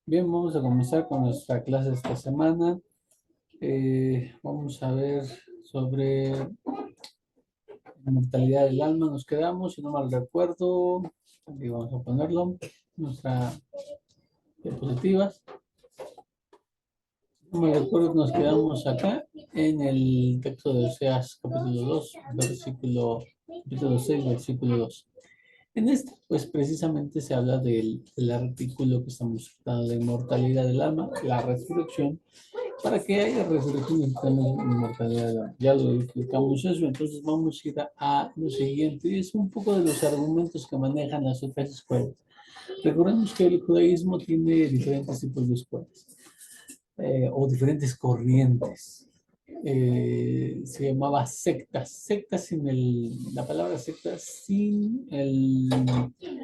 Bien, vamos a comenzar con nuestra clase esta semana. Vamos a ver sobre la mortalidad del alma. Nos quedamos, si no mal recuerdo, aquí vamos a ponerlo, nuestras diapositivas. No me recuerdo que nos quedamos acá en el texto de Oseas, capítulo 2, capítulo 6, versículo 2. En este, pues precisamente se habla del artículo que estamos tratando de inmortalidad del alma, la resurrección. Para que haya resurrección necesitamos inmortalidad. Ya lo explicamos eso, entonces vamos a ir a lo siguiente. Y es un poco de los argumentos que manejan las otras escuelas. Recordemos que el judaísmo tiene diferentes tipos de escuelas o diferentes corrientes. Se llamaba sectas, sectas sin la palabra secta sin el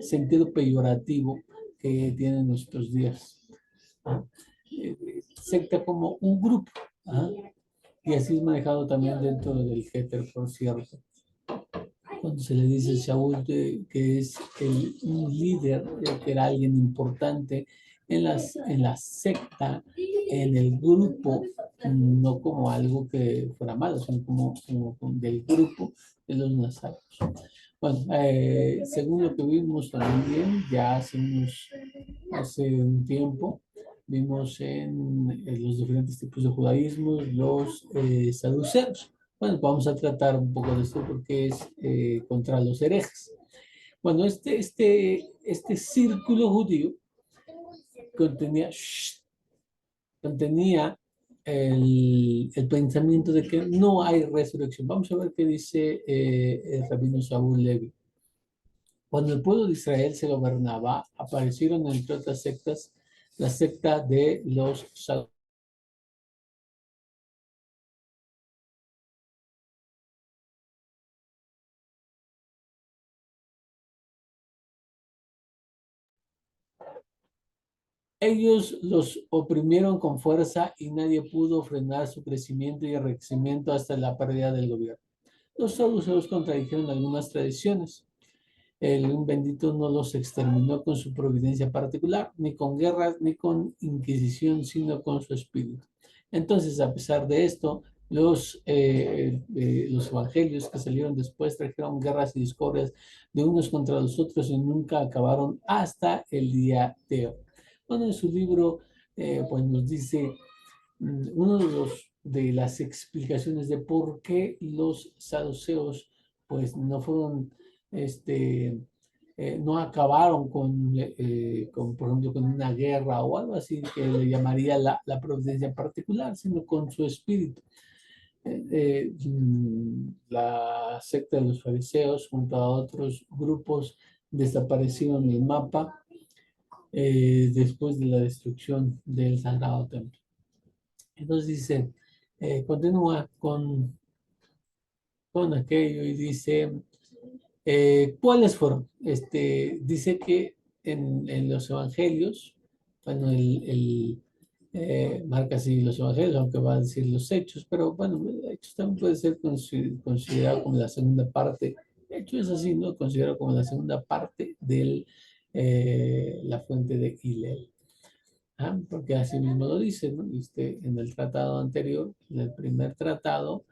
sentido peyorativo que tienen nuestros días. ¿Ah? Secta como un grupo. ¿Ah? Y así es manejado también dentro del Jeter, por cierto. Cuando se le dice a Shaul que es un líder, que era alguien importante en la secta, en el grupo, no como algo que fuera malo, sino como del grupo de los nazarenos. Bueno, según lo que vimos también, ya hace un tiempo, vimos en los diferentes tipos de judaísmo, los saduceos. Bueno, vamos a tratar un poco de esto porque es contra los herejes. Bueno, este círculo judío contenía, contenía el pensamiento de que no hay resurrección. Vamos a ver qué dice el rabino Saúl Levi. Cuando el pueblo de Israel se gobernaba, aparecieron entre otras sectas la secta de los saduceos. Ellos los oprimieron con fuerza y nadie pudo frenar su crecimiento y enriquecimiento hasta la pérdida del gobierno. Los saduceos contradijeron algunas tradiciones. Un bendito no los exterminó con su providencia particular, ni con guerras, ni con inquisición, sino con su espíritu. Entonces, a pesar de esto, los evangelios que salieron después trajeron guerras y discordias de unos contra los otros y nunca acabaron hasta el día de hoy. Bueno, en su libro, pues nos dice uno de las explicaciones de por qué los saduceos, pues no fueron, este, no acabaron por ejemplo, con una guerra o algo así que le llamaría la providencia particular, sino con su espíritu. La secta de los fariseos junto a otros grupos desaparecieron del mapa después de la destrucción del Sagrado Templo. Entonces dice, continúa con aquello y dice, ¿cuáles fueron? Dice que en los evangelios, bueno, marca así los evangelios, aunque va a decir los hechos, pero bueno, hechos también puede ser considerado como la segunda parte. De hecho, es así, ¿no? Considerado como la segunda parte de la fuente de Hillel. ¿Ah? Porque así mismo lo dice, ¿no? En el tratado anterior, en el primer tratado,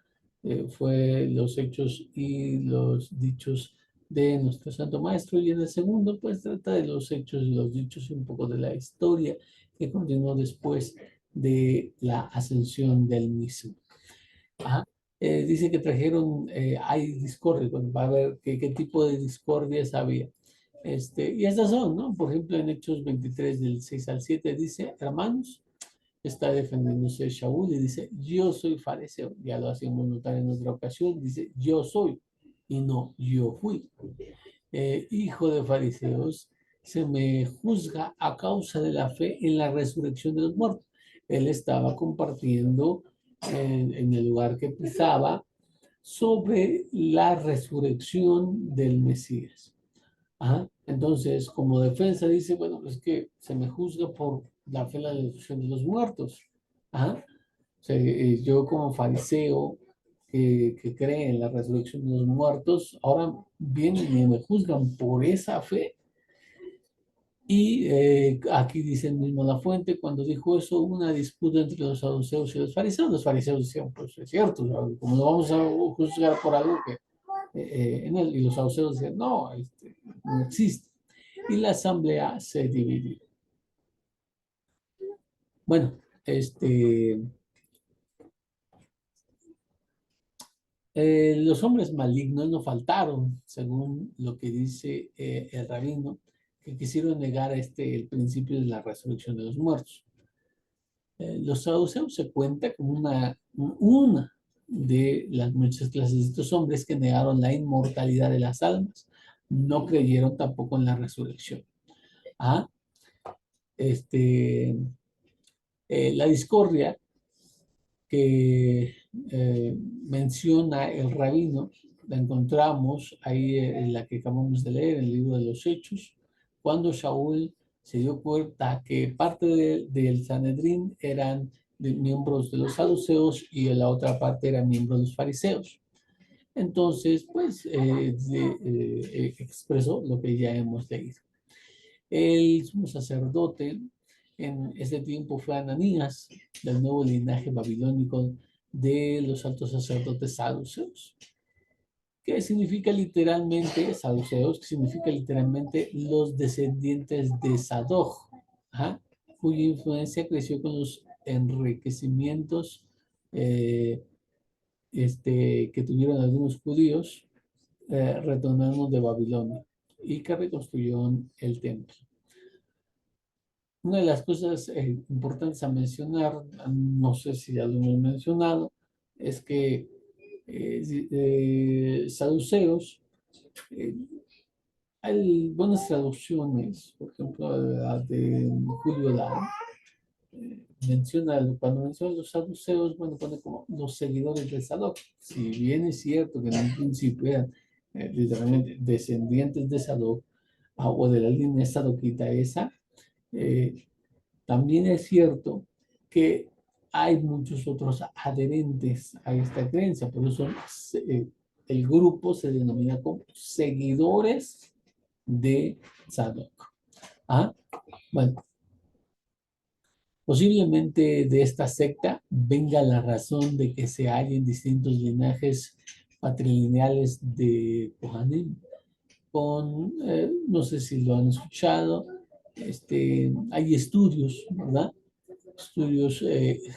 fue los hechos y los dichos de nuestro Santo Maestro, y en el segundo, pues trata de los hechos y los dichos y un poco de la historia que continuó después de la ascensión del mismo. Ajá. Dice que trajeron, hay discordia, bueno, va a ver qué tipo de discordias había. Y estas son, ¿no? Por ejemplo, en Hechos 23, del 6 al 7, dice, hermanos, está defendiéndose Shaul y dice, yo soy fariseo. Ya lo hacíamos notar en otra ocasión, dice, yo soy y no yo fui. Hijo de fariseos, se me juzga a causa de la fe en la resurrección de los muertos. Él estaba compartiendo en el lugar que pisaba sobre la resurrección del Mesías. Ajá. Entonces, como defensa dice, bueno, es que se me juzga por la fe en la resurrección de los muertos. Ajá. O sea, yo como fariseo que cree en la resurrección de los muertos, ahora vienen y me juzgan por esa fe Y aquí dice el mismo La Fuente, cuando dijo eso, hubo una disputa entre los saduceos y los fariseos. Los fariseos decían, pues es cierto, ¿no? ¿Cómo lo vamos a juzgar por algo que en él? Y los saduceos decían, no, no existe. Y la asamblea se dividió. Bueno, los hombres malignos no faltaron, según lo que dice el rabino, que quisieron negar el principio de la resurrección de los muertos. Los saduceos se cuenta como una de las muchas clases de estos hombres que negaron la inmortalidad de las almas. No creyeron tampoco en la resurrección. Ah, este, la discordia que menciona el rabino, la encontramos ahí en la que acabamos de leer, en el libro de los Hechos, cuando Shaul se dio cuenta que parte del Sanedrín eran miembros de los saduceos y la otra parte eran miembros de los fariseos. Entonces, pues, expresó lo que ya hemos leído. El sumo sacerdote en ese tiempo fue Ananías, del nuevo linaje babilónico de los altos sacerdotes saduceos, que significa literalmente, saduceos, que significa literalmente los descendientes de Sadoc, ajá, cuya influencia creció con los enriquecimientos eh, que tuvieron algunos judíos retornando de Babilonia y que reconstruyeron el templo. Una de las cosas importantes a mencionar, no sé si ya lo hemos mencionado, es que saduceos, eh, hay buenas traducciones, por ejemplo, la de Julio Lara, cuando menciona los saduceos, bueno, pone como los seguidores de Sadoc. Si bien es cierto que en un principio eran literalmente descendientes de Sadoc, o de la línea sadoquita esa, eh, también es cierto que hay muchos otros adherentes a esta creencia, por eso el grupo se denomina como seguidores de Zadok. ¿Ah? Bueno, posiblemente de esta secta venga la razón de que se hallen distintos linajes patrilineales de Kohanim, no sé si lo han escuchado, hay estudios, ¿verdad? Estudios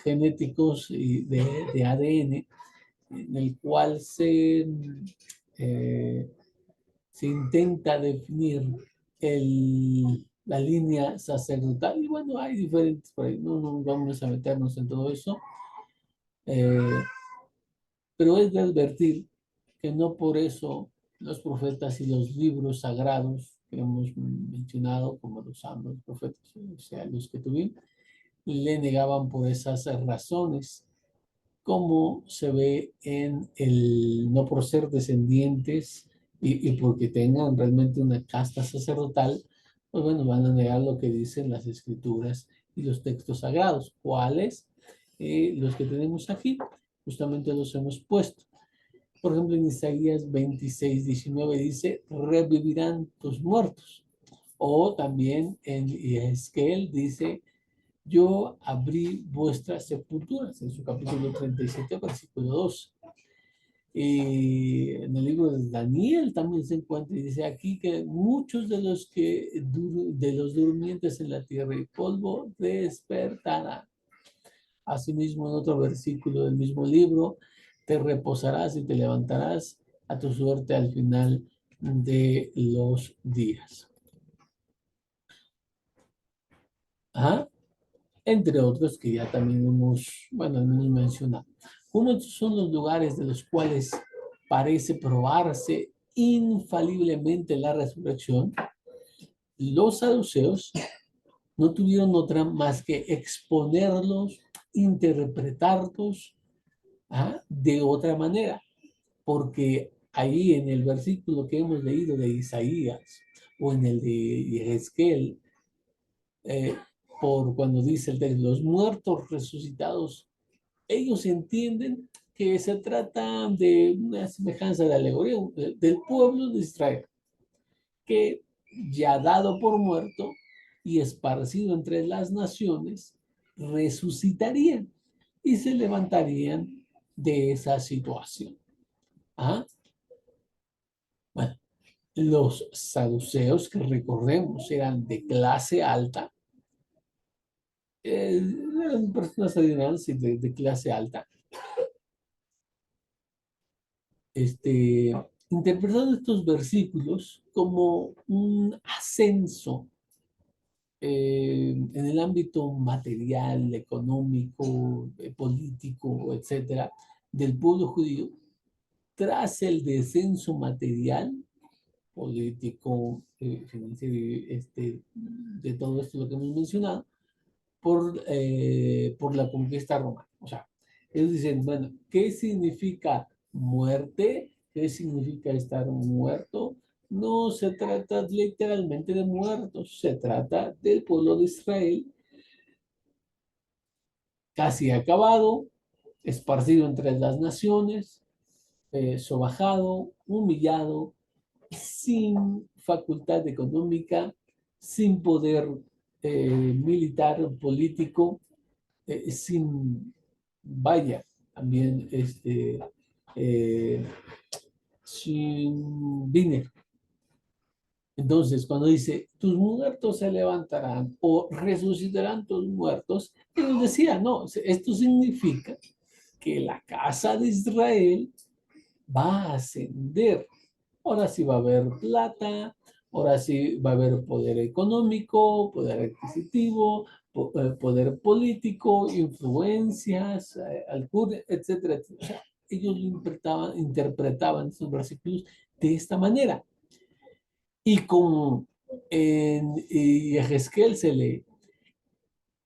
genéticos y de ADN, en el cual se intenta definir la línea sacerdotal. Y bueno, hay diferentes por ahí, no vamos a meternos en todo eso, eh, pero es de advertir que no por eso los profetas y los libros sagrados que hemos mencionado, como los santos profetas, o sea, los que tuvimos, le negaban por esas razones, como se ve en no por ser descendientes y porque tengan realmente una casta sacerdotal, pues bueno, van a negar lo que dicen las escrituras y los textos sagrados. ¿Cuáles? Los que tenemos aquí, justamente los hemos puesto. Por ejemplo, en Isaías 26:19 dice, revivirán tus muertos. O también en Ezequiel dice, yo abrí vuestras sepulturas, en su capítulo 37, versículo 2. Y en el libro de Daniel también se encuentra y dice aquí que muchos de los durmientes en la tierra y polvo despertarán. Asimismo, en otro versículo del mismo libro, te reposarás y te levantarás a tu suerte al final de los días. ¿Ah? Entre otros que ya también hemos mencionado. ¿Cómo son los lugares de los cuales parece probarse infaliblemente la resurrección? Los saduceos no tuvieron otra más que exponerlos, interpretarlos de otra manera, porque ahí en el versículo que hemos leído de Isaías o en el de Ezequiel, eh, por cuando dice el texto, los muertos resucitados, ellos entienden que se trata de una semejanza de alegoría del pueblo de Israel, que ya dado por muerto, y esparcido entre las naciones, resucitarían y se levantarían de esa situación. ¿Ah? Bueno, los saduceos, que recordemos eran de clase alta, eran personas adinerales y de clase alta, interpretando estos versículos como un ascenso en el ámbito material, económico, político, etcétera, del pueblo judío, tras el descenso material, político, financiero, de todo esto lo que hemos mencionado, por la conquista romana. O sea, ellos dicen, bueno, ¿qué significa muerte? ¿Qué significa estar muerto? No se trata literalmente de muertos, se trata del pueblo de Israel casi acabado, esparcido entre las naciones, sobajado, humillado, sin facultad económica, sin poder militar, político, sin, vaya, también eh, sin dinero. Entonces, cuando dice, tus muertos se levantarán o resucitarán tus muertos, él decía, no, esto significa que la casa de Israel va a ascender. Ahora sí va a haber plata, ahora sí va a haber poder económico, poder adquisitivo, poder político, influencias, alcurnia, etcétera, etcétera. O sea, ellos interpretaban estos versículos de esta manera. Y como en Ezequiel se lee,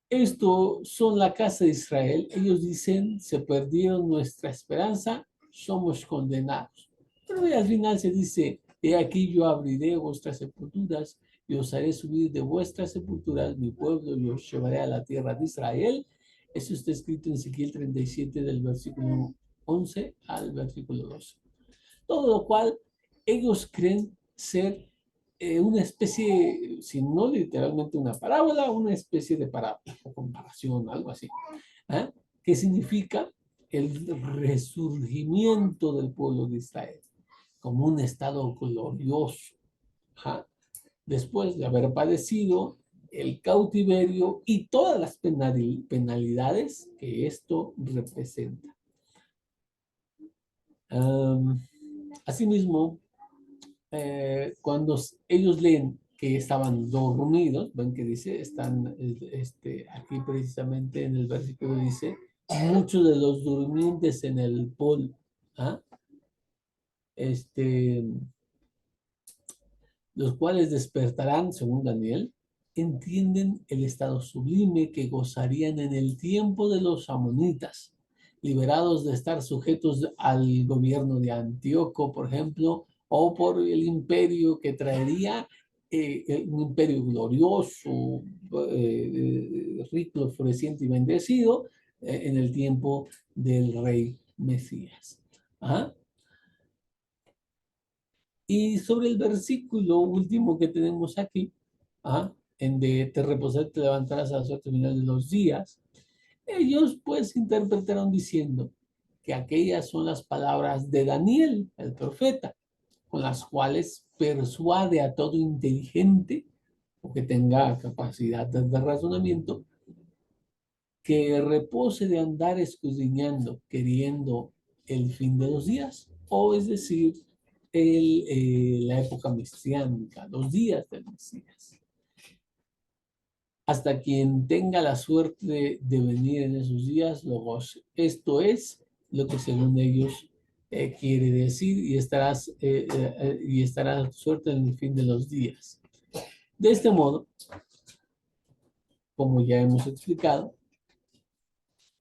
esto son la casa de Israel. Ellos dicen, se perdieron nuestra esperanza, somos condenados. Pero al final se dice, he aquí yo abriré vuestras sepulturas y os haré subir de vuestras sepulturas mi pueblo y os llevaré a la tierra de Israel. Eso está escrito en Ezequiel 37 del versículo 11 al versículo 12. Todo lo cual ellos creen ser una especie, si no literalmente una parábola, una especie de parábola o comparación, algo así, ¿eh? Que significa el resurgimiento del pueblo de Israel como un estado glorioso, ¿eh? Después de haber padecido el cautiverio y todas las penalidades que esto representa. Asimismo, cuando ellos leen que estaban dormidos, ven que dice, están aquí precisamente en el versículo dice, muchos de los durmientes en el polvo, ¿ah? este, los cuales despertarán, según Daniel, entienden el estado sublime que gozarían en el tiempo de los amonitas, liberados de estar sujetos al gobierno de Antíoco, por ejemplo, o por el imperio que traería un imperio glorioso, rico, floreciente y bendecido en el tiempo del rey Mesías. ¿Ah? Y sobre el versículo último que tenemos aquí, en de te reposar, te levantarás a la suerte final de los días, ellos pues interpretaron diciendo que aquellas son las palabras de Daniel, el profeta, con las cuales persuade a todo inteligente o que tenga capacidad de razonamiento, que repose de andar escudriñando, queriendo el fin de los días, o es decir, la época mesiánica, los días del Mesías. Hasta quien tenga la suerte de venir en esos días, lo goce. Esto es lo que según ellos quiere decir y estará suerte en el fin de los días. De este modo, como ya hemos explicado,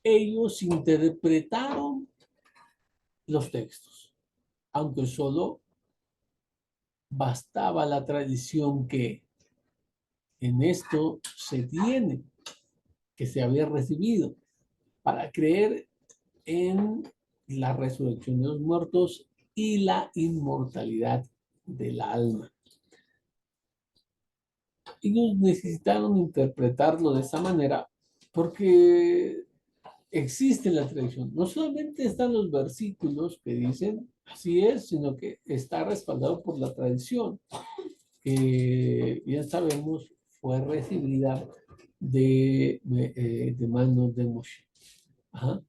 ellos interpretaron los textos, aunque solo bastaba la tradición que en esto se tiene, que se había recibido, para creer en la resurrección de los muertos y la inmortalidad del alma. Ellos necesitaron interpretarlo de esa manera porque existe la tradición. No solamente están los versículos que dicen así es, sino que está respaldado por la tradición, que ya sabemos fue recibida de manos de Moshe. Ajá.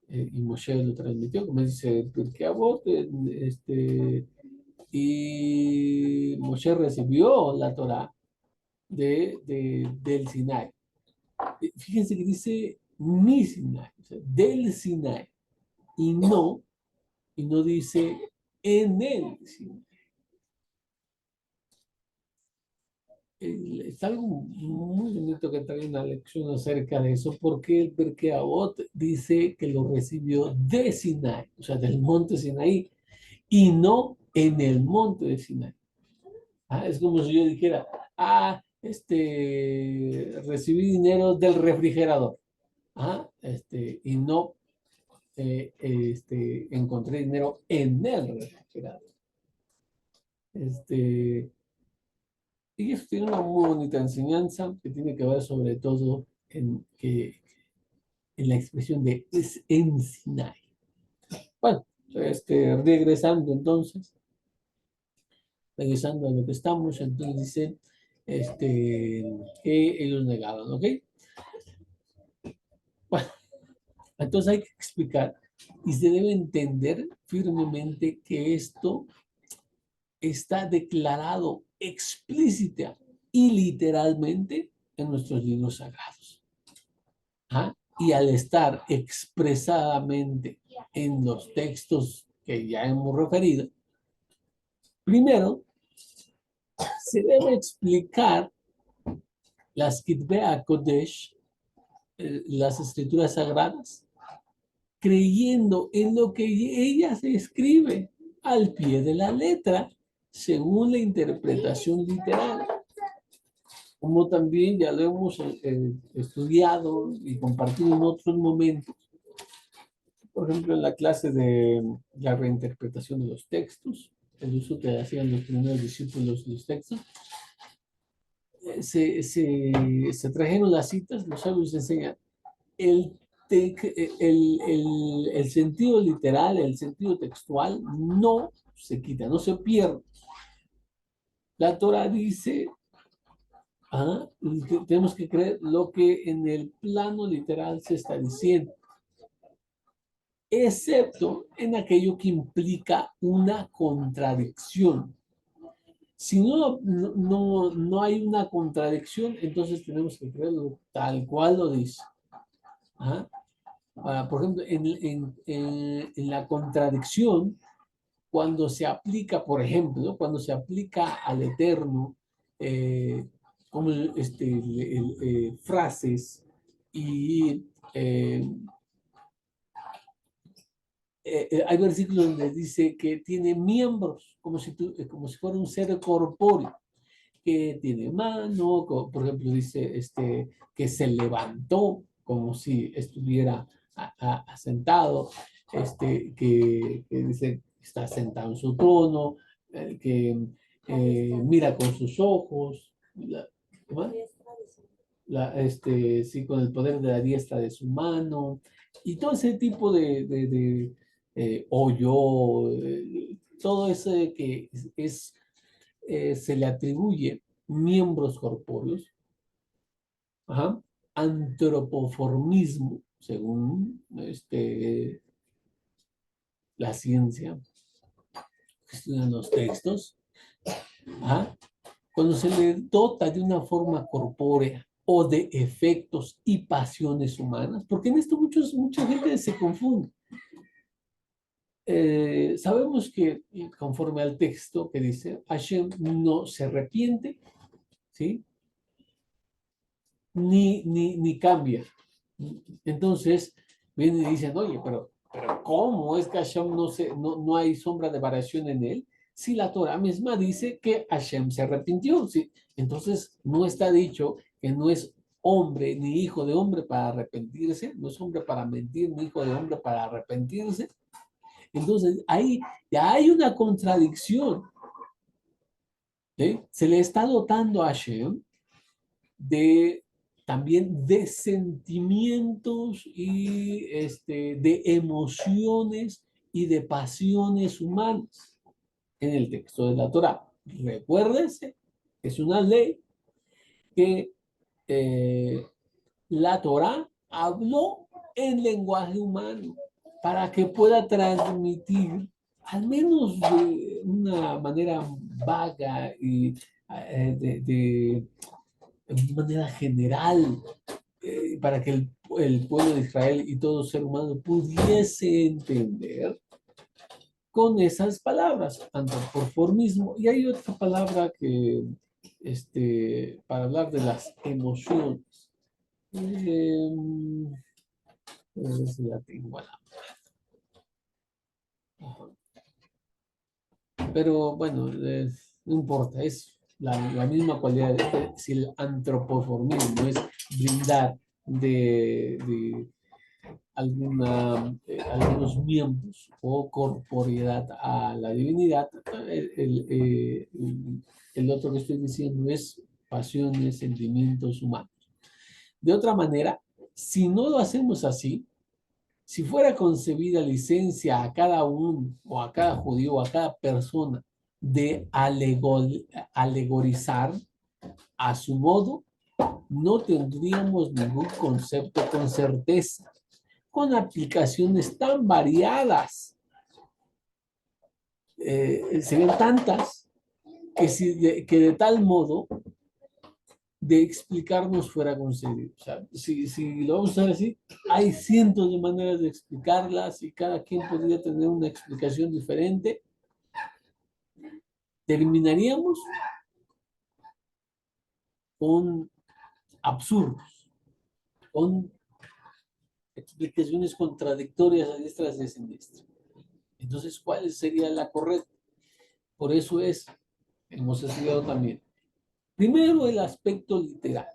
Y Moshe lo transmitió, como dice Pirkei Avot, y Moshe recibió la Torá del Sinai. Fíjense que dice mi Sinai, o sea, del Sinai, y no dice en el Sinai. Es algo muy bonito que trae una lección acerca de eso, porque el Pirkei Avot dice que lo recibió de Sinai, o sea, del monte Sinaí, y no en el monte de Sinai. Ah, es como si yo dijera, recibí dinero del refrigerador. Y no encontré dinero en el refrigerador. Este, y eso tiene una muy bonita enseñanza que tiene que ver sobre todo en la expresión de es en Sinai. Bueno, regresando entonces, regresando a lo que estamos, entonces dice que ellos negaron, ¿ok? Bueno, entonces hay que explicar y se debe entender firmemente que esto está declarado explícita y literalmente en nuestros libros sagrados. ¿Ah? Y al estar expresadamente en los textos que ya hemos referido, primero se debe explicar las Kitbe Kodesh, las escrituras sagradas, creyendo en lo que ella se escribe al pie de la letra, según la interpretación literal. Como también ya lo hemos estudiado y compartido en otros momentos, por ejemplo, en la clase de la reinterpretación de los textos, el uso que hacían los primeros discípulos de los textos, se trajeron las citas, los sabios enseñan el, el sentido literal, el sentido textual no se quita, no se pierde. La Torah dice, tenemos que creer lo que en el plano literal se está diciendo, excepto en aquello que implica una contradicción. Si no hay una contradicción, entonces tenemos que creerlo tal cual lo dice. Por ejemplo, en la contradicción, cuando se aplica, por ejemplo, cuando se aplica al Eterno, eh, como frases y hay versículos donde dice que tiene miembros, como si fuera un ser corpóreo, que tiene mano, por ejemplo, dice que se levantó como si estuviera sentado, que dice que está sentado en su trono, que mira con sus ojos, sí, con el poder de la diestra de su mano, y todo ese tipo de hoyo, todo ese que se le atribuye miembros corpóreos, antropoformismo, según la ciencia que estudian los textos, cuando se le dota de una forma corpórea o de efectos y pasiones humanas, porque en esto mucha gente se confunde. Sabemos que conforme al texto que dice, Hashem no se arrepiente, ¿sí? Ni cambia. Entonces, vienen y dicen, oye, pero ¿cómo es que Hashem no hay sombra de variación en él? Si la Torah misma dice que Hashem se arrepintió, ¿sí? Entonces no está dicho que no es hombre ni hijo de hombre para arrepentirse, no es hombre para mentir ni hijo de hombre para arrepentirse. Entonces ahí ya hay una contradicción. ¿Sí? Se le está dotando a Hashem de también de sentimientos y de emociones y de pasiones humanas en el texto de la Torá. Recuérdense, es una ley que eh, la Torá habló en lenguaje humano para que pueda transmitir, al menos de una manera vaga y de manera general, para que el pueblo de Israel y todo ser humano pudiese entender con esas palabras, antropoformismo. Y hay otra palabra que, para hablar de las emociones, eh, a ver si la tengo a la mano. Pero bueno, no importa, es la misma cualidad. Si el antropoformismo es brindar de algunos miembros o corporeidad a la divinidad, el otro que estoy diciendo es pasiones, sentimientos humanos. De otra manera, si no lo hacemos así, si fuera concebida licencia a cada uno o a cada judío o a cada persona de alegorizar a su modo, no tendríamos ningún concepto con certeza, con aplicaciones tan variadas, se ven tantas, que de tal modo de explicarnos fuera concebido. O sea, si lo vamos a hacer así, hay cientos de maneras de explicarlas y cada quien podría tener una explicación diferente. Terminaríamos con absurdos, con explicaciones contradictorias a diestras y a siniestras. Entonces, ¿cuál sería la correcta? Por eso hemos estudiado también, primero el aspecto literal.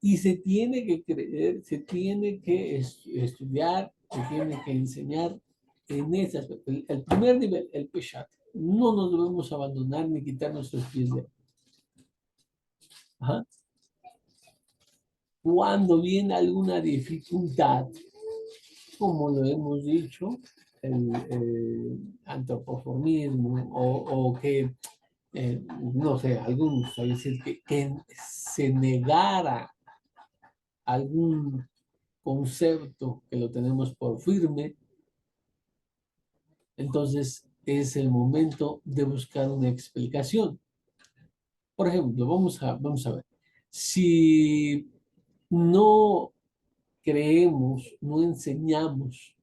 Y se tiene que creer, se tiene que estudiar, se tiene que enseñar en ese aspecto. El primer nivel, el Peshat. No nos debemos abandonar ni quitar nuestros pies de él. Ajá. Cuando viene alguna dificultad, como lo hemos dicho, el antropoformismo o que, no sé, algunos, a decir, que se negara algún concepto que lo tenemos por firme, entonces es el momento de buscar una explicación. Por ejemplo, vamos a ver, si no creemos, no enseñamos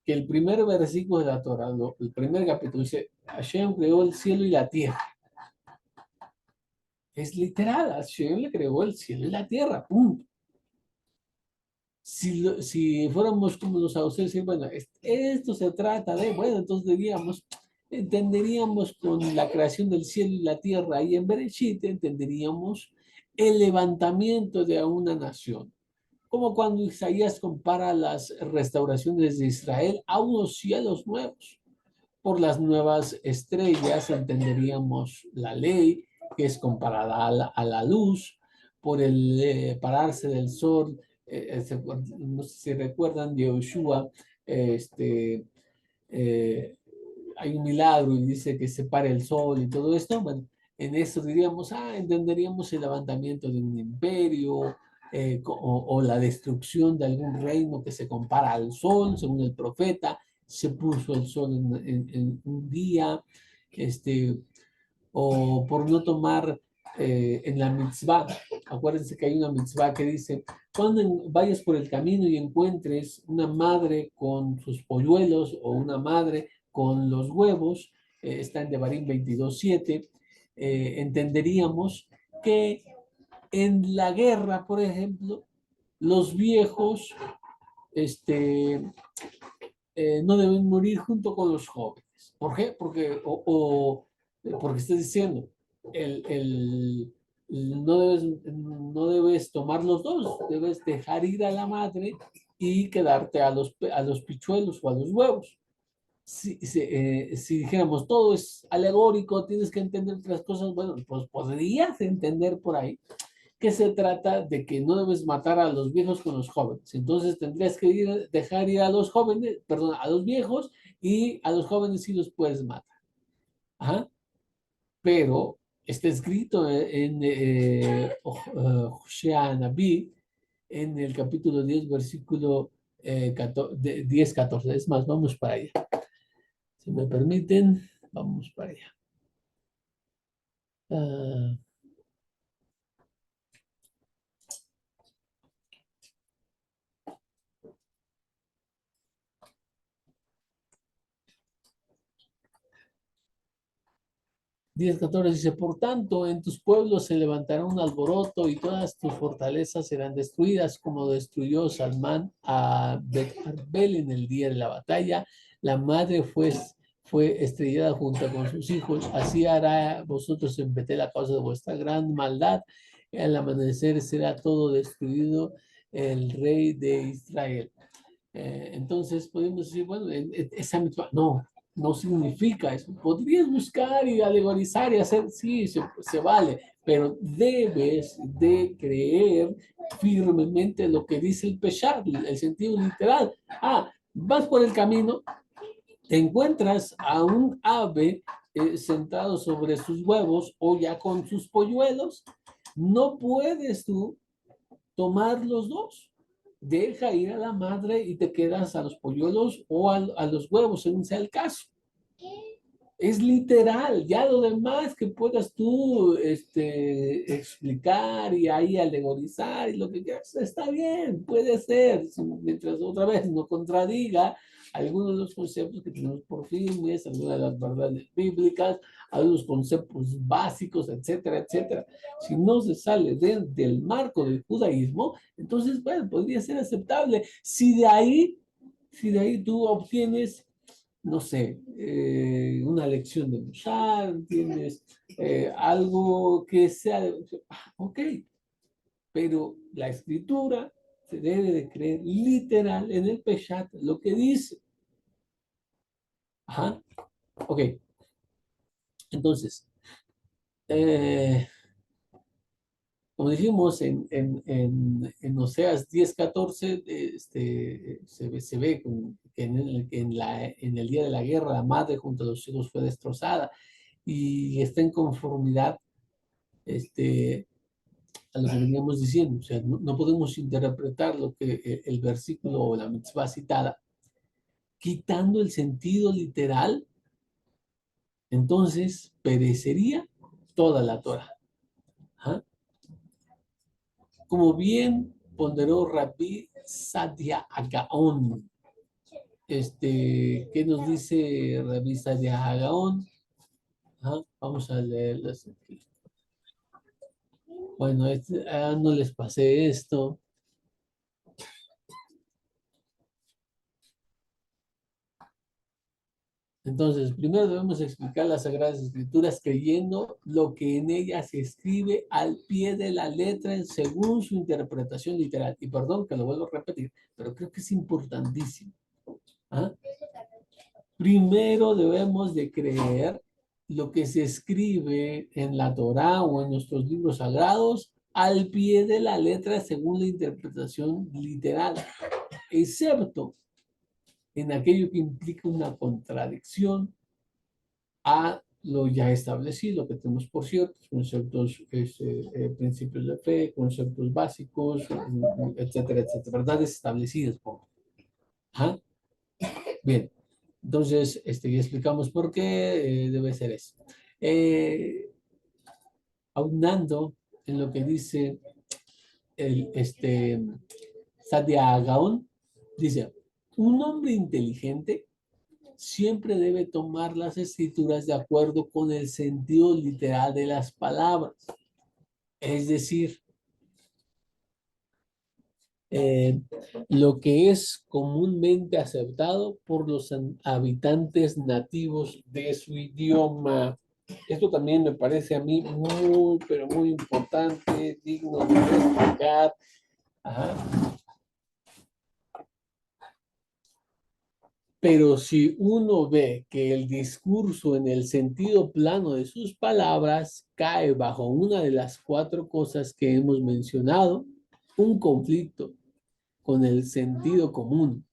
que el primer versículo de la Torah, el primer capítulo dice, Hashem creó el cielo y la tierra. Es literal, Hashem le creó el cielo y la tierra, punto. Si fuéramos como los saduceos, bueno, esto se trata de, bueno, entonces entenderíamos con la creación del cielo y la tierra y en Bereshit entenderíamos el levantamiento de una nación. Como cuando Isaías compara las restauraciones de Israel a unos cielos nuevos. Por las nuevas estrellas entenderíamos la ley, que es comparada a la luz, por el pararse del sol, no sé si recuerdan de Yoshua, eh, hay un milagro y dice que se para el sol y todo esto. Bueno, en eso diríamos, entenderíamos el levantamiento de un imperio, o la destrucción de algún reino que se compara al sol, según el profeta. Se puso el sol en un día, o por no tomar en la mitzvah. Acuérdense que hay una mitzvah que dice, cuando vayas por el camino y encuentres una madre con sus polluelos o una madre con los huevos, está en Devarim 22:7, entenderíamos que en la guerra, por ejemplo, los viejos no deben morir junto con los jóvenes. ¿Por qué? Porque estás diciendo, no debes tomar los dos, debes dejar ir a la madre y quedarte a los pichuelos o a los huevos. si dijéramos todo es alegórico, tienes que entender otras cosas, bueno, pues podrías entender por ahí que se trata de que no debes matar a los viejos con los jóvenes. Entonces tendrías que dejar ir a los jóvenes, perdón, a los viejos y a los jóvenes sí los puedes matar. Ajá. Pero está escrito en Hoshea Naví, en el capítulo 10, versículo 10, 14. Es más, vamos para allá. Si me permiten, vamos para allá. Ah, 10:14 dice, por tanto, en tus pueblos se levantará un alboroto y todas tus fortalezas serán destruidas, como destruyó Salmán a Bet Arbel en el día de la batalla. La madre fue estrellada junto con sus hijos. Así hará vosotros en Betel a causa de vuestra gran maldad. Al amanecer será todo destruido el rey de Israel. Entonces podemos decir, bueno, esa mitzvah, no significa eso. Podrías buscar y alegorizar y hacer, sí, se vale, pero debes de creer firmemente lo que dice el Peshat, el sentido literal. Vas por el camino, te encuentras a un ave sentado sobre sus huevos o ya con sus polluelos, no puedes tú tomar los dos. Deja ir a la madre y te quedas a los polluelos o a los huevos, según sea el caso. Es literal, ya lo demás que puedas tú explicar y ahí alegorizar y lo que quieras, está bien, puede ser, mientras otra vez no contradiga algunos de los conceptos que tenemos por firmes, algunas de las verdades bíblicas, algunos conceptos básicos, etcétera, etcétera. Si no se sale del marco del judaísmo, entonces, bueno, podría ser aceptable. Si de ahí tú obtienes no sé, una lección de Musar, ¿entiendes? Algo que sea, ok, pero la escritura se debe de creer literal en el Peshat, lo que dice. Ajá, ok. Entonces, eh, como dijimos en Oseas 10:14, se ve que en el día de la guerra la madre junto a los hijos fue destrozada y está en conformidad a lo que veníamos diciendo. O sea, no podemos interpretar lo que el versículo o la mitzvah citada, quitando el sentido literal, entonces perecería toda la Torah. ¿Ah? Como bien ponderó Rabbi Sadia Agaón. ¿Qué nos dice Rabbi Sadia Agaón? Vamos a leerlas aquí. Bueno, no les pasé esto. Entonces, primero debemos explicar las Sagradas Escrituras creyendo lo que en ellas se escribe al pie de la letra según su interpretación literal. Y perdón que lo vuelvo a repetir, pero creo que es importantísimo. ¿Ah? Primero debemos de creer lo que se escribe en la Torá o en nuestros libros sagrados al pie de la letra según la interpretación literal, excepto en aquello que implica una contradicción a lo ya establecido, que tenemos por ciertos conceptos, principios de fe, conceptos básicos, etcétera, etcétera, verdades establecidas. Ajá. Bien, entonces ya explicamos por qué debe ser eso. Eh, Aunando en lo que dice Sadia Gaon, dice, un hombre inteligente siempre debe tomar las escrituras de acuerdo con el sentido literal de las palabras. Es decir, eh, lo que es comúnmente aceptado por los habitantes nativos de su idioma. Esto también me parece a mí muy, pero muy importante, digno de destacar. Ajá. Pero si uno ve que el discurso en el sentido plano de sus palabras cae bajo una de las cuatro cosas que hemos mencionado, un conflicto con el sentido común.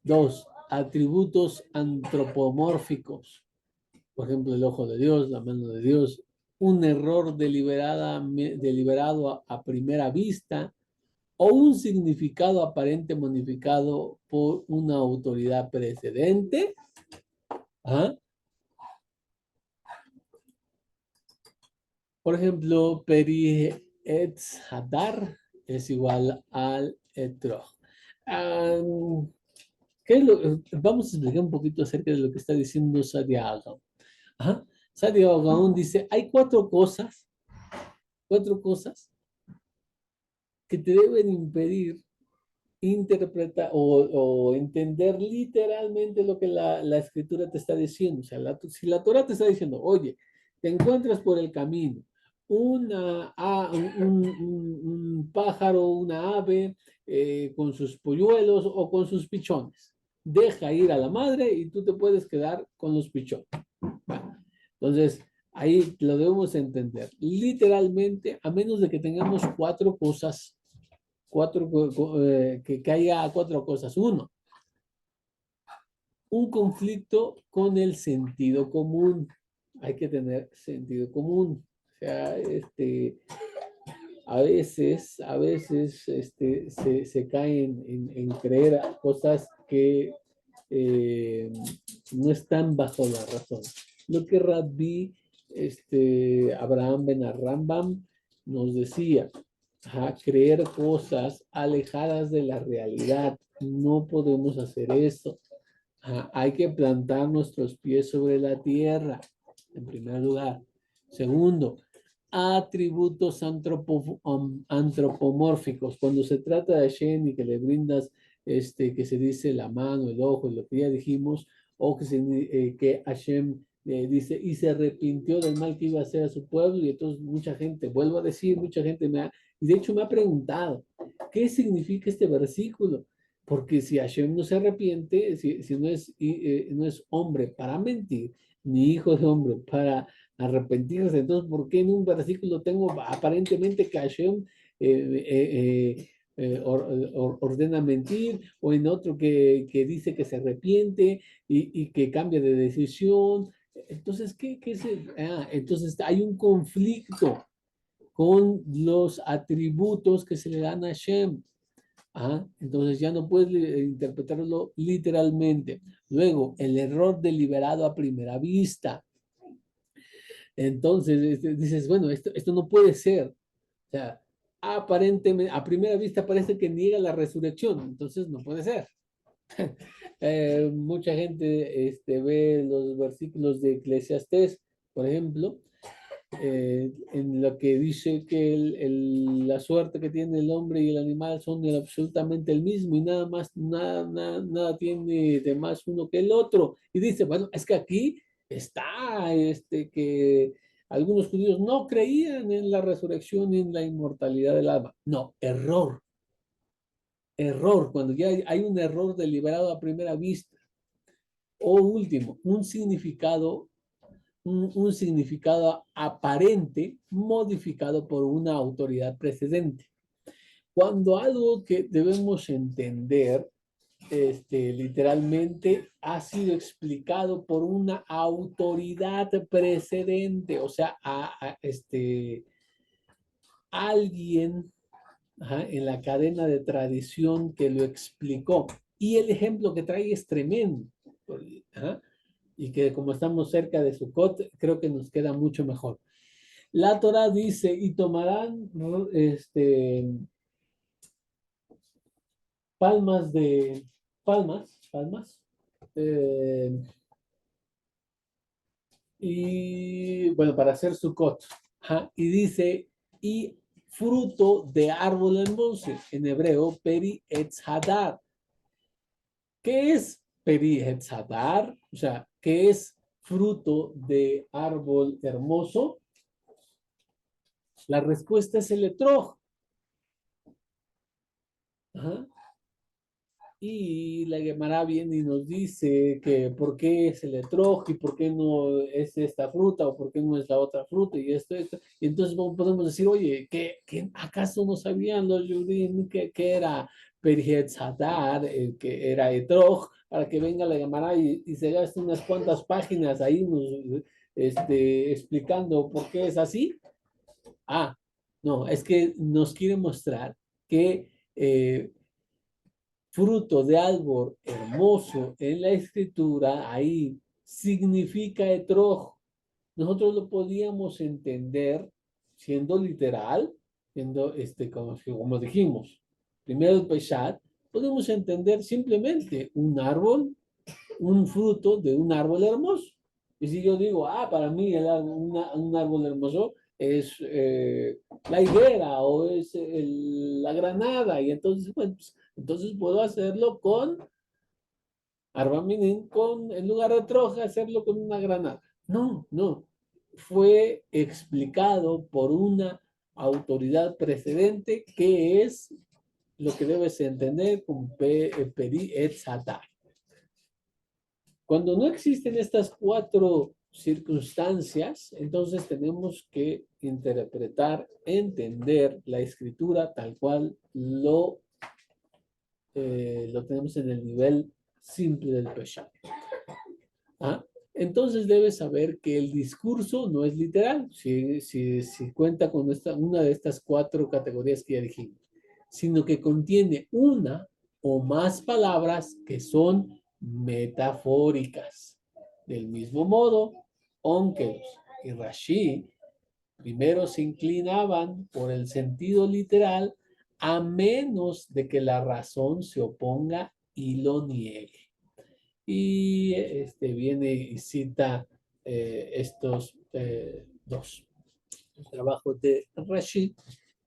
Dos, atributos antropomórficos. Por ejemplo, el ojo de Dios, la mano de Dios. Un error deliberado a primera vista o un significado aparente modificado por una autoridad precedente. ¿Ah? Por ejemplo, peri etz hadar es igual al etro. Vamos a explicar un poquito acerca de lo que está diciendo Sadia Agam. Ajá. Sadia Agam dice, hay cuatro cosas que te deben impedir interpretar o entender literalmente lo que la escritura te está diciendo. O sea, si la Torah te está diciendo, oye, te encuentras por el camino un pájaro, una ave con sus polluelos o con sus pichones. Deja ir a la madre y tú te puedes quedar con los pichones. Bueno, entonces, ahí lo debemos entender. Literalmente, a menos de que tengamos cuatro cosas que haya cuatro cosas. Uno, un conflicto con el sentido común. Hay que tener sentido común. O sea, a veces se caen en creer cosas que no están bajo la razón. Lo que Rabbi Abraham Ben Rambam nos decía, creer cosas alejadas de la realidad. No podemos hacer eso. Hay que plantar nuestros pies sobre la tierra, en primer lugar. Segundo, atributos antropomórficos. Cuando se trata de Hashem y que le brindas, que se dice la mano, el ojo, lo que ya dijimos, o que Hashem dice, y se arrepintió del mal que iba a hacer a su pueblo, y entonces mucha gente, vuelvo a decir, mucha gente y de hecho me ha preguntado, ¿qué significa este versículo? Porque si Hashem no se arrepiente, si no es hombre para mentir, ni hijo de hombre para arrepentirse, entonces, ¿por qué en un versículo tengo aparentemente que Hashem ordena mentir, o en otro que dice que se arrepiente y que cambia de decisión? Entonces, ¿qué es? Entonces hay un conflicto con los atributos que se le dan a Hashem. Entonces ya no puedes interpretarlo literalmente. Luego, el error deliberado a primera vista. Entonces dices, bueno, esto no puede ser. O sea, aparentemente, a primera vista parece que niega la resurrección, entonces no puede ser. Mucha gente ve los versículos de Eclesiastés, por ejemplo, en lo que dice que la suerte que tiene el hombre y el animal son absolutamente el mismo y nada más, nada tiene de más uno que el otro. Y dice, bueno, es que aquí está que algunos judíos no creían en la resurrección y en la inmortalidad del alma. No, error, cuando ya hay un error deliberado a primera vista. O último, un significado aparente modificado por una autoridad precedente. Cuando algo que debemos entender literalmente ha sido explicado por una autoridad precedente, o sea, alguien en la cadena de tradición que lo explicó. Y el ejemplo que trae es tremendo. Ajá, y que como estamos cerca de Sukkot, creo que nos queda mucho mejor. La Torah dice, y tomarán palmas, eh, y bueno, para hacer Sukkot. Y dice, y fruto de árbol hermoso, en hebreo, peri etz hadar. ¿Qué es peri etz hadar? O sea, ¿qué es fruto de árbol hermoso? La respuesta es el etrog. Ajá. Y la Gemara viene y nos dice que por qué es el etrog y por qué no es esta fruta o por qué no es la otra fruta y esto. Y entonces podemos decir, oye, ¿qué acaso no sabían los judíos que era Perietzadar, que era etrog, para que venga la Gemara y se gaste unas cuantas páginas ahí explicando por qué es así? Ah, no, es que nos quiere mostrar que fruto de árbol hermoso en la escritura, ahí significa etrog. Nosotros lo podíamos entender siendo literal, siendo como dijimos, primero el peshat, podemos entender simplemente un árbol, un fruto de un árbol hermoso. Y si yo digo, para mí un árbol hermoso es la higuera o es la granada, y entonces, bueno, pues, entonces puedo hacerlo con Arbaminin, en lugar de troja, hacerlo con una granada. No, no. Fue explicado por una autoridad precedente que es lo que debes entender como peri et satar. Cuando no existen estas cuatro circunstancias, entonces tenemos que interpretar, entender la escritura tal cual lo tenemos en el nivel simple del Peshat. ¿Ah? Entonces debes saber que el discurso no es literal, si cuenta con una de estas cuatro categorías que ya dijimos, sino que contiene una o más palabras que son metafóricas. Del mismo modo, Onkelos y Rashi primero se inclinaban por el sentido literal a menos de que la razón se oponga y lo niegue. Y viene y cita estos dos trabajos de Rashi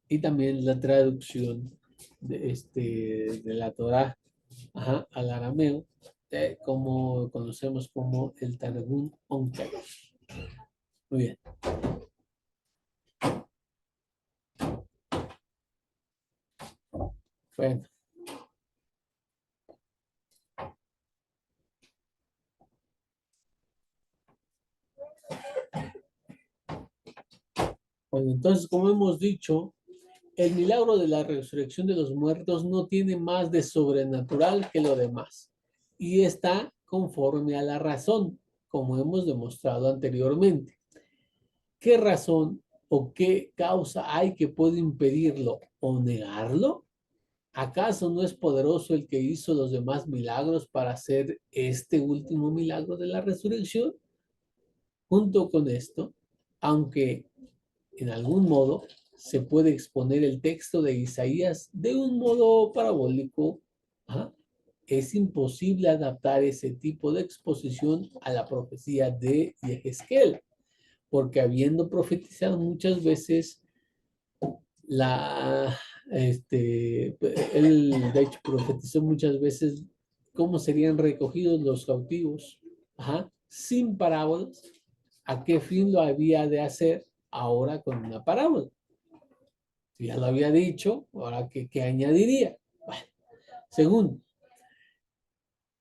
y también la traducción de la Torá al arameo, como conocemos como el Targum Onkelos. Muy bien. Bueno. Bueno, entonces, como hemos dicho, el milagro de la resurrección de los muertos no tiene más de sobrenatural que lo demás y está conforme a la razón, como hemos demostrado anteriormente. ¿Qué razón o qué causa hay que puede impedirlo o negarlo? ¿Acaso no es poderoso el que hizo los demás milagros para hacer este último milagro de la resurrección? Junto con esto, aunque en algún modo se puede exponer el texto de Isaías de un modo parabólico, ¿ah? Es imposible adaptar ese tipo de exposición a la profecía de Yehezkel, porque habiendo profetizado muchas veces, la, él de hecho profetizó muchas veces cómo serían recogidos los cautivos, sin parábolas. ¿A qué fin lo había de hacer ahora con una parábola? Si ya lo había dicho, ahora ¿qué añadiría? Bueno, segundo,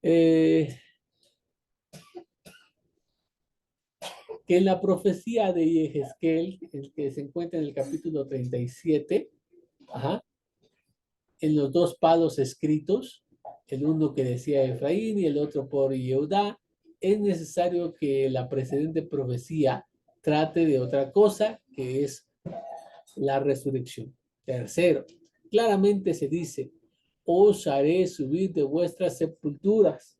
que en la profecía de Yehezkel, el que se encuentra en el capítulo 37, en los dos palos escritos, el uno que decía Efraín y el otro por Yehudá, es necesario que la precedente profecía trate de otra cosa, que es la resurrección. Tercero, claramente se dice, os haré subir de vuestras sepulturas.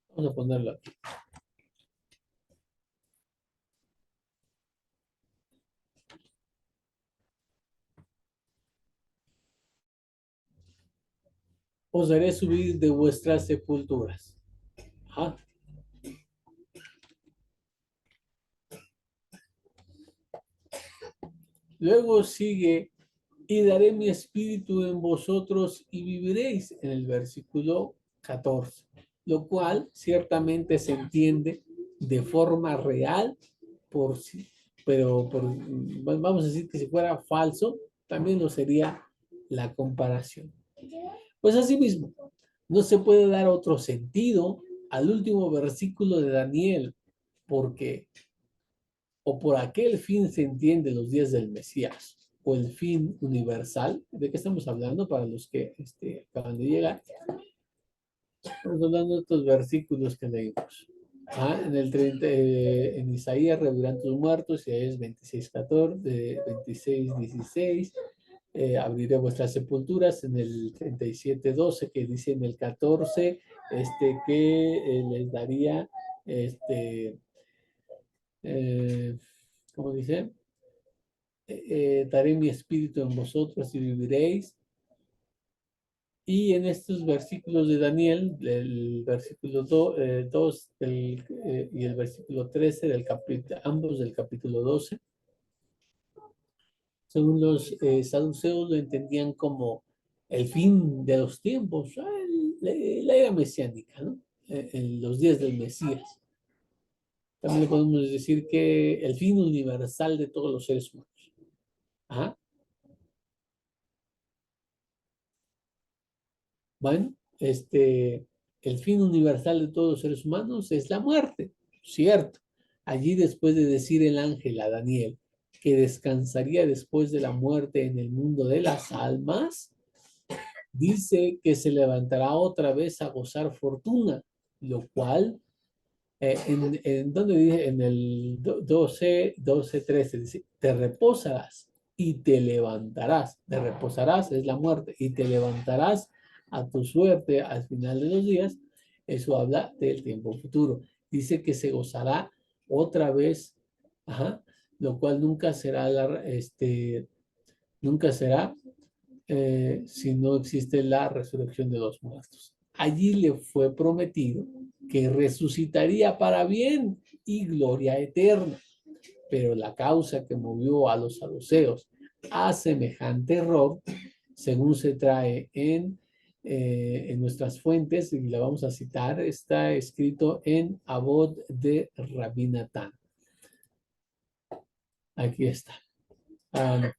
Vamos a ponerlo aquí. Os haré subir de vuestras sepulturas. Ajá. Luego sigue, y daré mi espíritu en vosotros y viviréis, en el versículo 14, lo cual ciertamente se entiende de forma real, pero vamos a decir que si fuera falso, también lo sería la comparación. Pues asimismo, no se puede dar otro sentido al último versículo de Daniel, porque o por aquel fin se entiende los días del Mesías, o el fin universal. ¿De qué estamos hablando para los que acaban de llegar? Estamos hablando de estos versículos que leímos. En el 30, en Isaías revivirán tus muertos, Isaías 26, 14, 26, 16. Abriré vuestras sepulturas en el 37, 12, que dice en el 14, que les daría, eh, ¿cómo dice? Daré mi espíritu en vosotros y viviréis. Y en estos versículos de Daniel, el versículo 2 y el versículo 13 del capítulo, ambos del capítulo 12, según los saduceos lo entendían como el fin de los tiempos, la era mesiánica, ¿no? En los días del Mesías. También le podemos decir que el fin universal de todos los seres humanos. Ajá. Bueno, el fin universal de todos los seres humanos es la muerte, ¿cierto? Allí después de decir el ángel a Daniel que descansaría después de la muerte en el mundo de las almas, dice que se levantará otra vez a gozar fortuna, lo cual ¿dónde dice? En el 12, 13 dice, te reposarás y te levantarás. Te reposarás es la muerte y te levantarás a tu suerte al final de los días. Eso habla del tiempo futuro. Dice que se gozará otra vez, ajá, lo cual nunca será, nunca será si no existe la resurrección de los muertos. Allí le fue prometido que resucitaría para bien y gloria eterna. Pero la causa que movió a los saduceos a semejante error, según se trae en nuestras fuentes, y la vamos a citar, está escrito en Abod de Rabbi Natán. Aquí está. Ya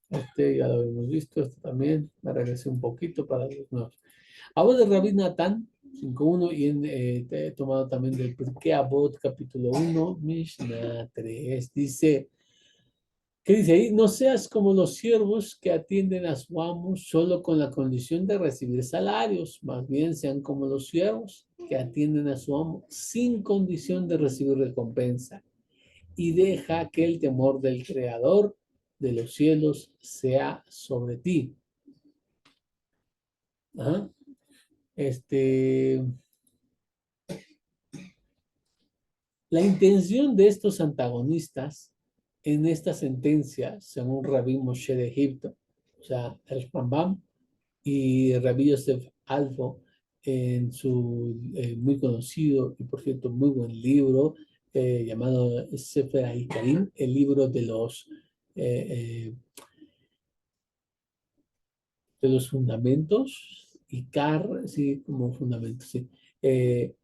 lo habíamos visto, esto también, me regresé un poquito para los nuevos. Abod de Rabbi Natán, 5.1, y he tomado también del Pirkei Avot, capítulo 1, Mishnah 3, dice, ¿qué dice ahí? No seas como los siervos que atienden a su amo solo con la condición de recibir salarios, más bien sean como los siervos que atienden a su amo sin condición de recibir recompensa, y deja que el temor del Creador de los cielos sea sobre ti. ¿Ah? La intención de estos antagonistas en esta sentencia, según Rabbi Moshe de Egipto, o sea, el Rambam y Rabbi Yosef Alfo, en su muy conocido y por cierto muy buen libro llamado Sefer HaIkarim, el libro eh, de los fundamentos, Ikar, sí, como fundamentos, sí. Él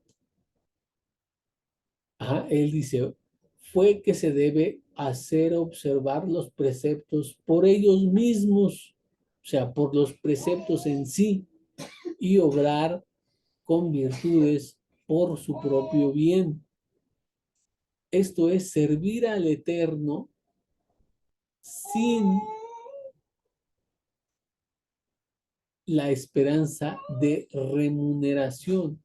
dice, fue que se debe hacer observar los preceptos por ellos mismos, o sea, por los preceptos en sí, y obrar con virtudes por su propio bien. Esto es servir al Eterno sin la esperanza de remuneración.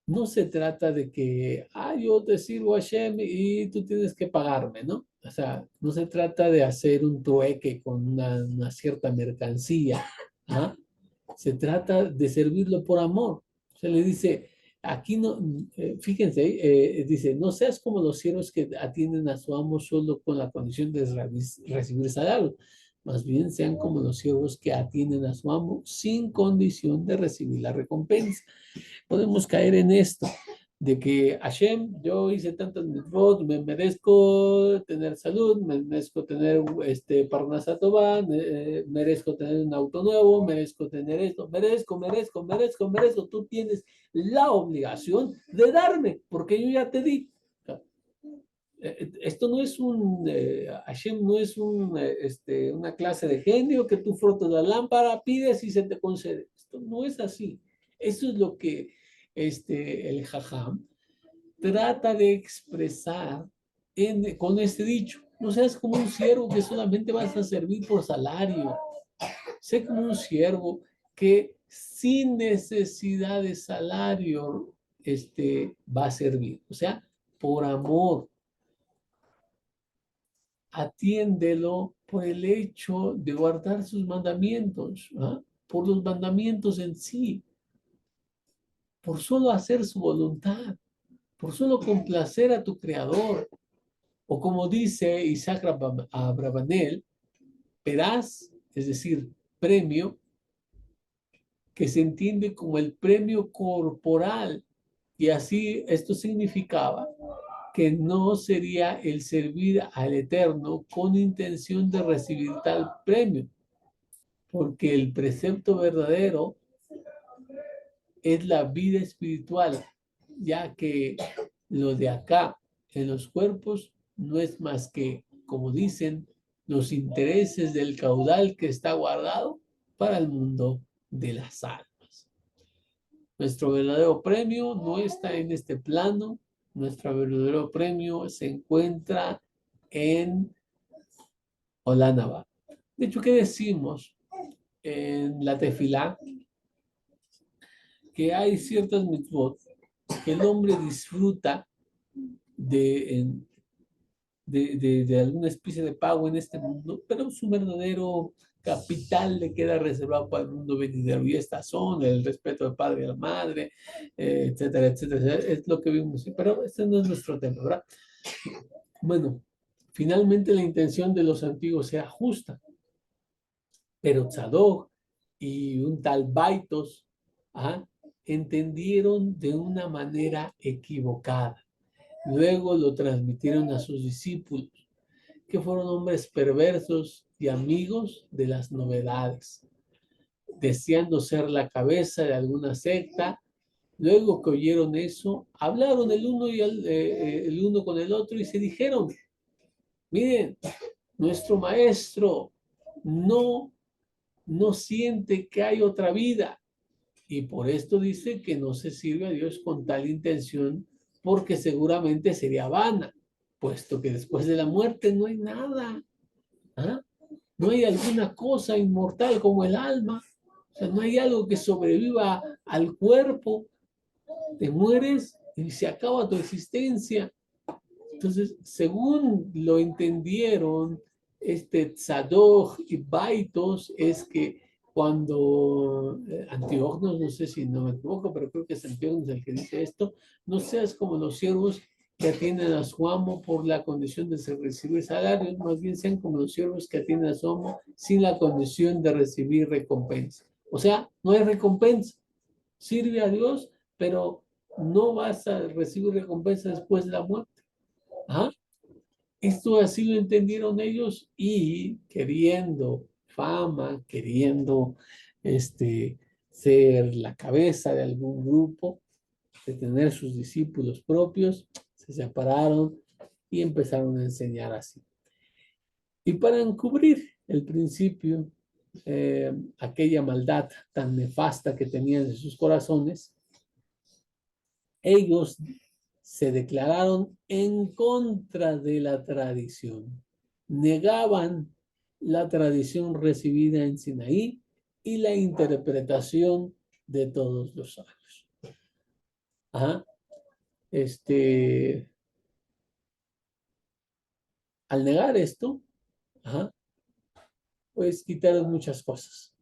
No se trata de que, yo te sirvo a Hashem y tú tienes que pagarme, ¿no? O sea, no se trata de hacer un trueque con una cierta mercancía. ¿Ah? Se trata de servirlo por amor. Se le dice, aquí no, fíjense, dice, no seas como los siervos que atienden a su amo solo con la condición de recibir salario. Más bien sean como los siervos que atienden a su amo sin condición de recibir la recompensa. Podemos caer en esto, de que Hashem, yo hice tantas mitzvot, me merezco tener salud, me merezco tener Parnasa Tová, merezco tener un auto nuevo, merezco tener esto, merezco, tú tienes la obligación de darme, porque yo ya te di. Esto no es Hashem no es una clase de genio que tú frotas la lámpara, pides y se te concede. Esto no es así. Eso es lo que el Jajam trata de expresar con este dicho. No seas como un siervo que solamente vas a servir por salario. Sé como un siervo que sin necesidad de salario va a servir. O sea, por amor. Atiéndelo por el hecho de guardar sus mandamientos, ¿ah? Por los mandamientos en sí, por solo hacer su voluntad, por solo complacer a tu creador. O como dice Isaac Abravanel, pedaz, es decir, premio, que se entiende como el premio corporal. Y así esto significaba que no sería el servir al Eterno con intención de recibir tal premio, porque el precepto verdadero es la vida espiritual, ya que lo de acá en los cuerpos no es más que, como dicen, los intereses del caudal que está guardado para el mundo de las almas. Nuestro verdadero premio no está en este plano, nuestro verdadero premio se encuentra en Olánaba. De hecho, ¿qué decimos en la tefilá? Que hay ciertas mitzvot que el hombre disfruta de, de alguna especie de pago en este mundo, pero su verdadero capital le queda reservado para el mundo venidero. Y estas son el respeto del padre y de la madre, etcétera, etcétera. Es lo que vimos. Pero este no es nuestro tema, ¿verdad? Bueno, finalmente la intención de los antiguos era justa, pero Tzadok y un tal Baitos entendieron de una manera equivocada. Luego lo transmitieron a sus discípulos, que fueron hombres perversos y amigos de las novedades, deseando ser la cabeza de alguna secta. Luego que oyeron eso, hablaron el uno con el otro y se dijeron, miren, nuestro maestro no, no siente que hay otra vida. Y por esto dice que no se sirve a Dios con tal intención, porque seguramente sería vana, puesto que después de la muerte no hay nada. ¿Ah? No hay alguna cosa inmortal como el alma. O sea, no hay algo que sobreviva al cuerpo. Te mueres y se acaba tu existencia. Entonces, según lo entendieron, Tzadok y Baitos, es que cuando Antíoco, no sé si no me equivoco, pero creo que es Antíoco el que dice esto, no seas como los siervos que atienden a su amo por la condición de recibir salarios, más bien sean como los siervos que atienden a su amo sin la condición de recibir recompensa. O sea, no hay recompensa. Sirve a Dios, pero no vas a recibir recompensa después de la muerte. ¿Ah? Esto así lo entendieron ellos y queriendo fama, queriendo ser la cabeza de algún grupo, de tener sus discípulos propios, se separaron y empezaron a enseñar así. Y para encubrir el principio, aquella maldad tan nefasta que tenían en sus corazones, ellos se declararon en contra de la tradición, negaban la tradición recibida en Sinaí y la interpretación de todos los sabios. Ajá. Al negar esto, ajá, pues quitaron muchas cosas.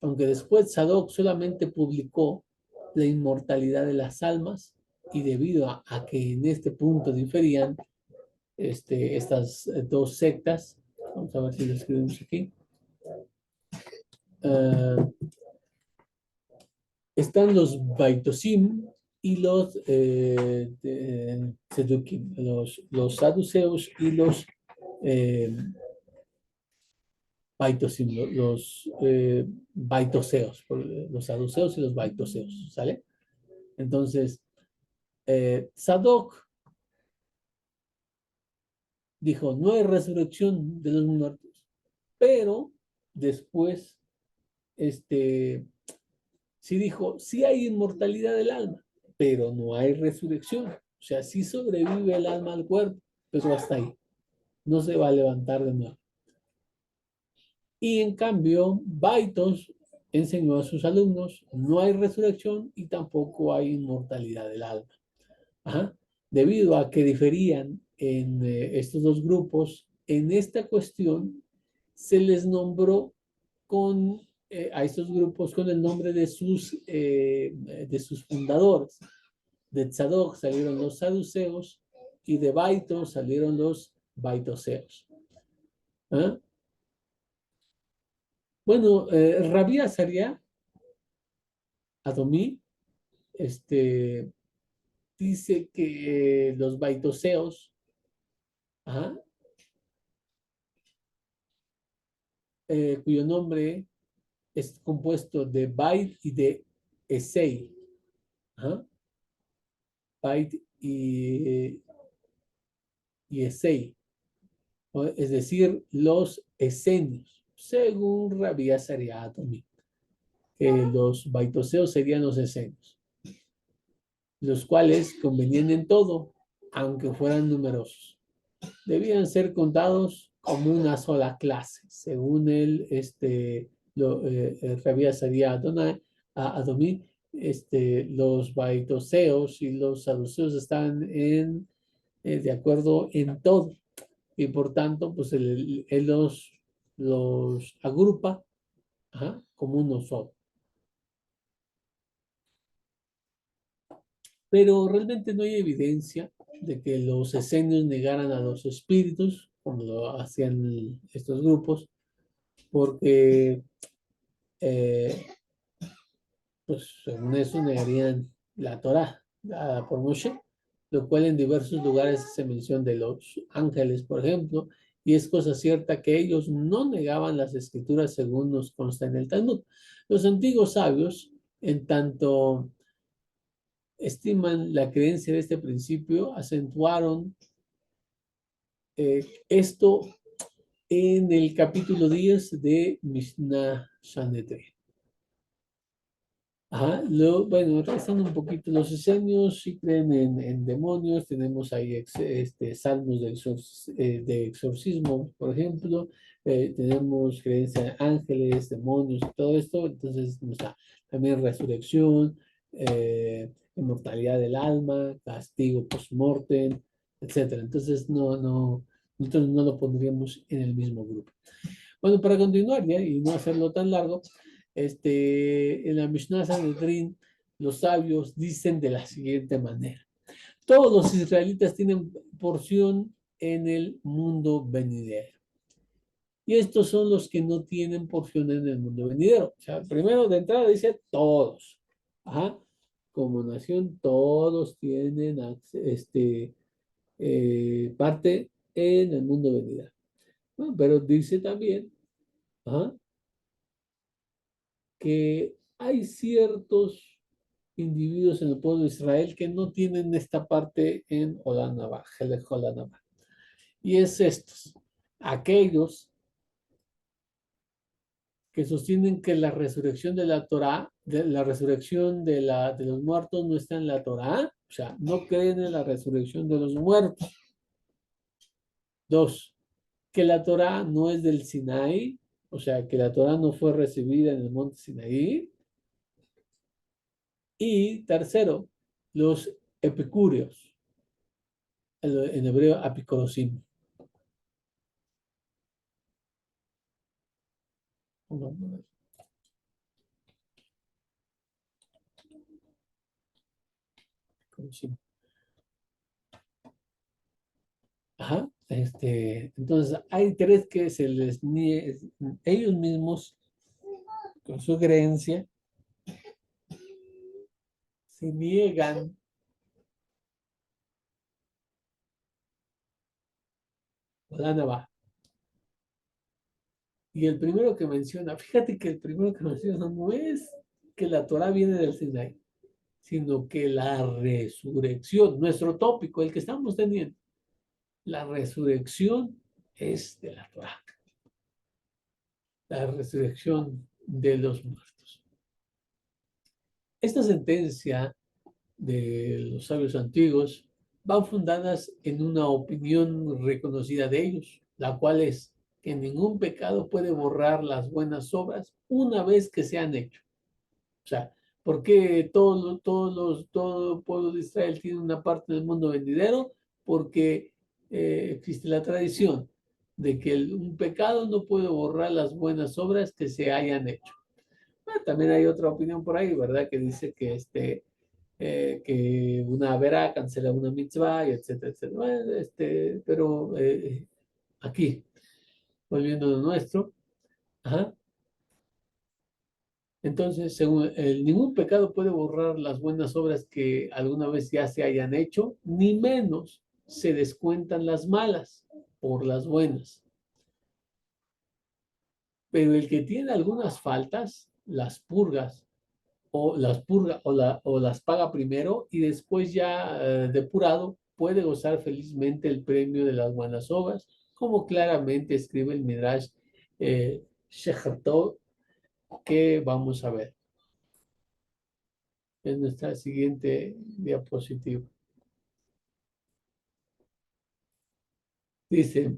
Aunque después Sadoc solamente publicó la inmortalidad de las almas y debido a que en este punto diferían, estas dos sectas. Vamos a ver si lo escribimos aquí. Uh, están los Baitosim y los Sedukim, los saduceos y los Baitosim, los baitoseos, los saduceos y los baitoseos, ¿sale? Entonces, Sadoc Dijo, no hay resurrección de los muertos, pero después, sí dijo, sí hay inmortalidad del alma, pero no hay resurrección. O sea, sí sobrevive el alma al cuerpo, pero hasta ahí. No se va a levantar de nuevo. Y en cambio, Baitos enseñó a sus alumnos, no hay resurrección y tampoco hay inmortalidad del alma. Ajá. Debido a que diferían en estos dos grupos, en esta cuestión se les nombró a estos grupos con el nombre de sus fundadores. De Tzadok salieron los saduceos y de Baito salieron los baitoseos. ¿Ah? Bueno, Rabí Azaria Adomí este, dice que los baitoseos, ajá, cuyo nombre es compuesto de Bait y de Esei, ajá, Bait y Esei, es decir, los esenios, según Rabí Azaria Adomí, que los baitoseos serían los esenios, los cuales convenían en todo, aunque fueran numerosos. Debían ser contados como una sola clase, según él, Rabí Azaria Adomí, los baitoseos y los saduceos están de acuerdo en todo, y por tanto, pues él los agrupa, ajá, como uno solo. Pero realmente no hay evidencia de que los esenios negaran a los espíritus, como lo hacían estos grupos, porque eh, pues según eso negarían la Torá dada por Moshe, lo cual en diversos lugares se menciona de los ángeles, por ejemplo, y es cosa cierta que ellos no negaban las escrituras según nos consta en el Talmud. Los antiguos sabios, en tanto estiman la creencia de este principio, acentuaron esto en el capítulo 10 de Mishnah Sanhedrin. Ajá, bueno, regresando un poquito, los esenios sí creen en demonios, tenemos ahí salmos de exorcismo, por ejemplo, tenemos creencia en ángeles, demonios y todo esto, entonces está también resurrección, inmortalidad del alma, castigo post-mortem, etcétera. Entonces nosotros no lo pondríamos en el mismo grupo. Bueno, para continuar ya y no hacerlo tan largo, en la Mishnah Sanhedrin, los sabios dicen de la siguiente manera: todos los israelitas tienen porción en el mundo venidero. Y estos son los que no tienen porción en el mundo venidero. O sea, primero de entrada dice todos. Ajá. Como nación, todos tienen parte en el mundo venidero. Bueno, pero dice también, ajá, que hay ciertos individuos en el pueblo de Israel que no tienen esta parte en Olanaba, Helech Olanaba. Y es estos, aquellos que sostienen que la resurrección de la Torá, de la resurrección de los muertos no está en la Torá, o sea, no creen en la resurrección de los muertos. Dos, que la Torá no es del Sinaí, o sea, que la Torá no fue recibida en el monte Sinaí. Y tercero, los epicúreos, en hebreo apicorosim. Ajá, entonces hay tres que se les ellos mismos, con su creencia, se niegan a la Navá. Y el primero que menciona, fíjate que el primero que menciona no es que la Torah viene del Sinai, sino que la resurrección, nuestro tópico, el que estamos teniendo, la resurrección es de la Torah, la resurrección de los muertos. Esta sentencia de los sabios antiguos van fundadas en una opinión reconocida de ellos, la cual es que ningún pecado puede borrar las buenas obras una vez que se han hecho. O sea, ¿por qué todo el pueblo de Israel tiene una parte del mundo venidero? Porque existe la tradición de que un pecado no puede borrar las buenas obras que se hayan hecho. También hay otra opinión por ahí, ¿verdad? Que dice que, que una verá cancela una mitzvah, y etcétera, etcétera. Bueno, pero aquí, volviendo a lo nuestro, ajá. Entonces, según ningún pecado puede borrar las buenas obras que alguna vez ya se hayan hecho, ni menos se descuentan las malas por las buenas. Pero el que tiene algunas faltas, las purgas, o las paga primero y después ya depurado puede gozar felizmente el premio de las buenas obras, como claramente escribe el Midrash Shecher Tov, que vamos a ver en nuestra siguiente diapositiva. Dice,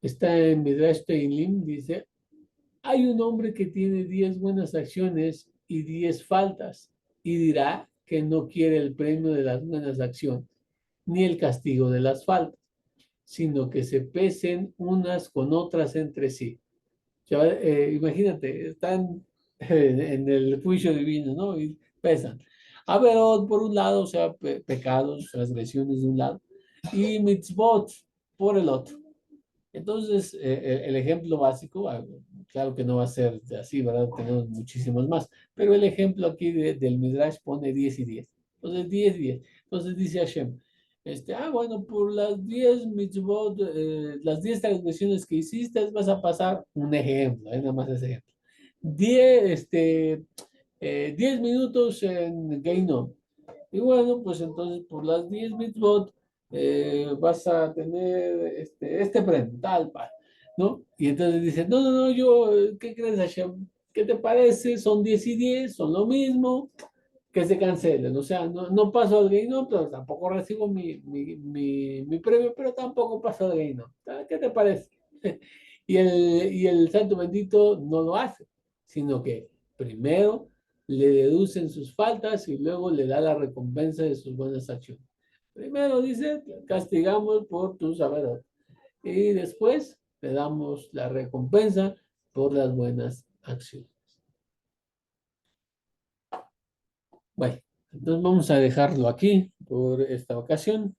está en Midrash Teilim, dice, hay un hombre que tiene 10 buenas acciones y 10 faltas, y dirá que no quiere el premio de las buenas acciones, ni el castigo de las faltas, sino que se pesen unas con otras entre sí. Ya, imagínate, están en el juicio divino, ¿no? Y pesan. A ver, por un lado, o sea, pecados, transgresiones de un lado, y mitzvot por el otro. Entonces, el ejemplo básico, claro que no va a ser así, ¿verdad? Tenemos muchísimos más, pero el ejemplo aquí del Midrash pone 10 y 10. Entonces, 10 y 10. Entonces dice Hashem, bueno, por las 10 mitzvot, las 10 transgresiones que hiciste, vas a pasar un ejemplo, nada más ese ejemplo. 10 minutos en Gainom. Y bueno, pues entonces por las 10 mitzvot vas a tener este premio, tal, ¿no? Y entonces dice, no, no, no, yo, ¿qué crees, Hashem? ¿Qué te parece? Son 10 y 10, son lo mismo, que se cancelen. O sea, no paso al Gaino, pero tampoco recibo mi premio, pero tampoco paso al Gaino. ¿Qué te parece? Y el Santo Bendito no lo hace, sino que primero le deducen sus faltas y luego le da la recompensa de sus buenas acciones. Primero dice, castigamos por tus saberes. Y después le damos la recompensa por las buenas acciones. Bueno, entonces vamos a dejarlo aquí por esta ocasión.